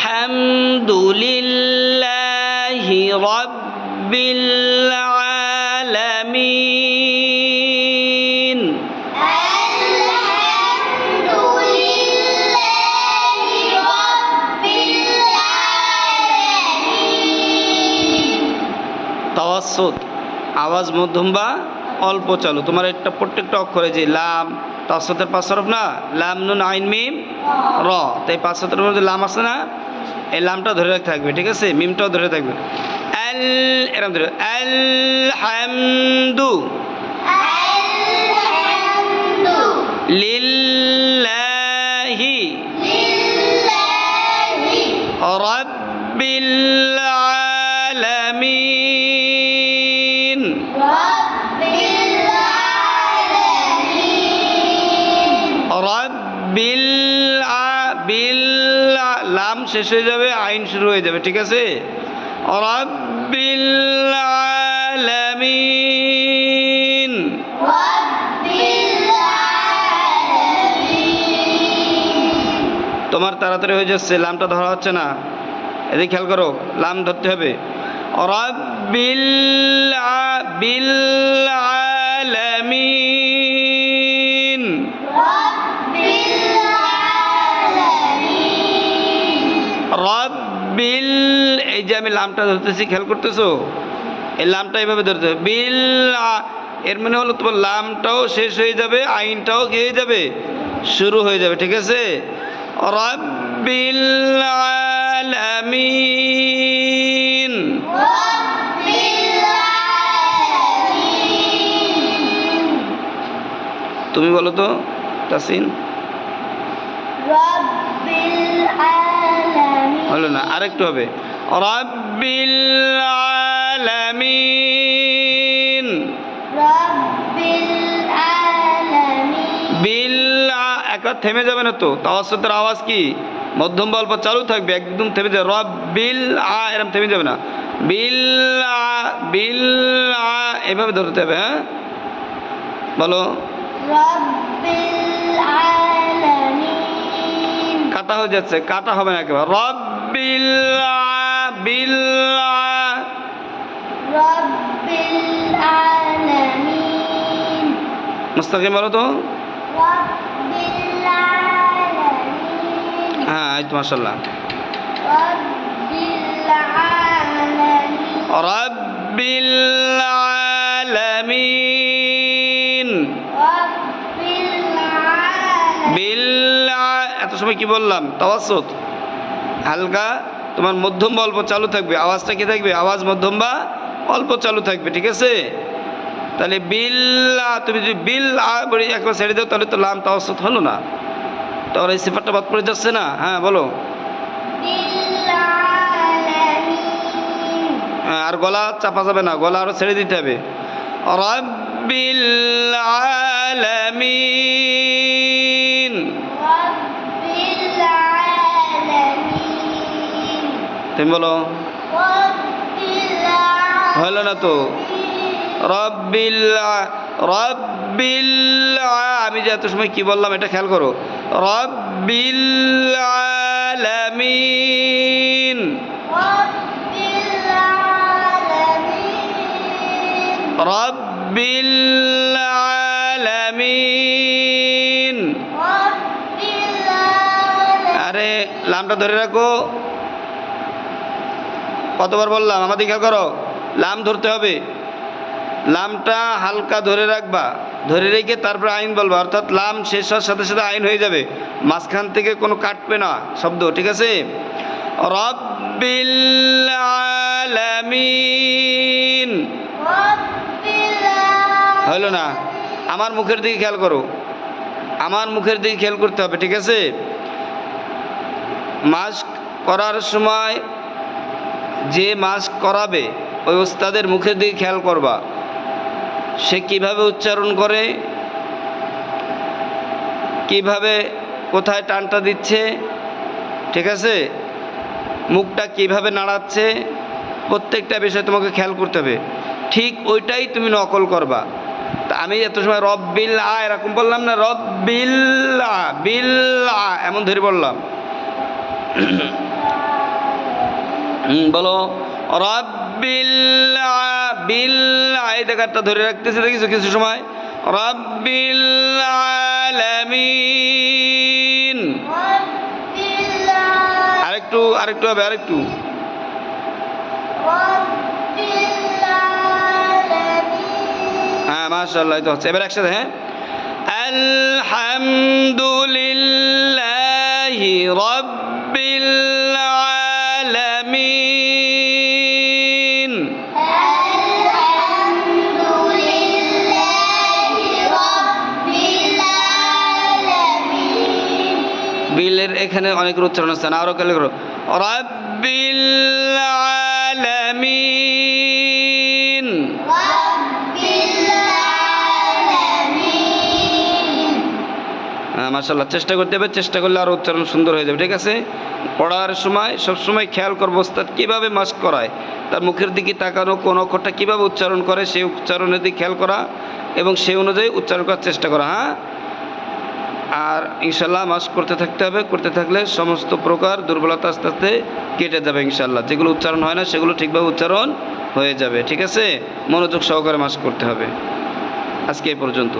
আলহামদুলিল্লাহি রাব্বিল আলামিন। তাওয়াসসুত আওয়াজ মধ্যম বা অল্প চালু। তোমার একটা প্রত্যেকটা অক্ষরে যে লাম তাওয়াসসুতের 5 হরফ না, লাম নুন আইন মিম র, তাই 5 হরফের মধ্যে লাম আছে না, এই লামটা ধরে রাখতে থাকবে, ঠিক আছে, মিমটাও ধরে থাকবে। আল এরকম ধরে আলহামদু লিল্লাহি রাব্বিল আলামিন। রাব্বিল বিল লাম শেষ হয়ে যাবে, আইন শুরু হয়ে যাবে, ঠিক আছে। রাব্বিল আলামিন। তোমার তাড়াতাড়ি হয়ে যাচ্ছে, লামটা ধরা হচ্ছে না, এদিকে খেয়াল করো, লাম ধরতে হবে। রাব্বিল বিল আলামিন। রাব্বিল, এই যে আমি লামটা ধরতেছি, খেয়াল করতেছো, এই লামটা এইভাবে ধরতে হবে, বিল, এর মানে হলো তোমার লামটাও শেষ হয়ে যাবে, আইনটাও কি হয়ে যাবে, শুরু হয়ে যাবে, ঠিক আছে। রাব্বিল আলামিন। তুমি বলো তো তাসিন। হলো না, আরেকটু হবে। রাব্বিল আলামিন। বিল, একবার থেমে যাবে না তো, তাওয়াসসুতের আওয়াজ কি মধ্যম বা অল্প চালু থাকবে, একদম থেমে যাবে। রাব্বিল এরকম থেমে যাবে না, বিল বিল এভাবে ধরতে হবে, হ্যাঁ বলো। কাটা হয়ে যাচ্ছে, কাটা হবে না একেবারে। রাব্বিল বিল মুস্তাকিম বলো তো। হ্যাঁ এই তো মাশাআল্লাহ। রাব্বিল আলামিন। বিল, এত সময় কি বললাম, তাওয়াসসুত হালকা তোমার মধ্যম বা অল্প চালু থাকবে, আওয়াজটা কি থাকবে, আওয়াজ মধ্যম বা অল্প চালু থাকবে, ঠিক আছে। তাহলে বিল্লা, তুমি যদি বিল বলে একবার ছেড়ে দাও, তাহলে তো লাম তাওয়াসসুত হলো না, তাহলে এই সিফাতটা বাদ পড়ে যাচ্ছে না। হ্যাঁ বলো। আর গলা চাপা যাবে না, গলা আরো ছেড়ে দিতে হবে। রাব্বিল আলামিন। তুমি বলো। হলো না তো। রাব্বিল রাব্বিল, আমি যে এত সময় কি বললাম এটা খেয়াল করো। রাব্বিল আলামিন। রাব্বিল আলামিন। আরে লামটা ধরে রাখো, কতবার বললাম, আমাদের খেয়াল করো, লাম ধরতে হবে, লামটা হালকা ধরে রাখবা, ধরে রেখে তারপর আইন বলবা, অর্থাৎ লাম শেষ হওয়ার সাথে সাথে আইন হয়ে যাবে, মাঝখান থেকে কোনো কাটবে না শব্দ, ঠিক আছে। রাব্বিল আলামিন। হলো না, আমার মুখের দিকে খেয়াল করো, আমার মুখের দিকে খেয়াল করতে হবে, ঠিক আছে। মাস্ক করার সময় যে মাস্ক করাবে ওই ওস্তাদের মুখের দিকে খেয়াল করবা, সে কিভাবে উচ্চারণ করে, কিভাবে কোথায় টানটা দিচ্ছে, ঠিক আছে, মুখটা কিভাবে নাড়াচ্ছে, প্রত্যেকটা বিষয় তোমাকে খেয়াল করতে হবে, ঠিক ওইটাই তুমি নকল করবা। তা আমি এত সময় রব্বিল এরকম বললাম না, রব্বিল বিল এমন ধরে বললাম। বলো রাব্বিল বিল এই দেখাটা ধরে রাখতেছে দেখিছো কিছু সময় রাব্বিল আলামিন আরেকটু হবে আরেকটু হ্যাঁ মাশাআল্লাহ এই তো হচ্ছে এবার একসাথে হ্যাঁ আলহামদুলিল্লাহি রাব্বিল আলামিন বিলের এখানে অনেক উচ্চারণ আছে না আরো খেয়াল করো রাব্বিল আলামিন মাশাআল্লাহ চেষ্টা করতে হবে চেষ্টা করলে আরো উচ্চারণ সুন্দর হয়ে যাবে ঠিক আছে পড়ার সময় সবসময় খেয়াল করবো ওস্তাদ কীভাবে মাস্ক করায় তার মুখের দিকে তাকানো কোন অক্ষরটা কীভাবে উচ্চারণ করে সেই উচ্চারণের দিকে খেয়াল করা এবং সেই অনুযায়ী উচ্চারণ করার চেষ্টা করা হ্যাঁ আর ইনশাল্লাহ মাস্ক করতে থাকতে হবে করতে থাকলে সমস্ত প্রকার দুর্বলতা আস্তে আস্তে কেটে যাবে ইনশাল্লাহ যেগুলো উচ্চারণ হয় না সেগুলো ঠিকভাবে উচ্চারণ হয়ে যাবে ঠিক আছে মনোযোগ সহকারে মাস্ক করতে হবে আজকে এই পর্যন্ত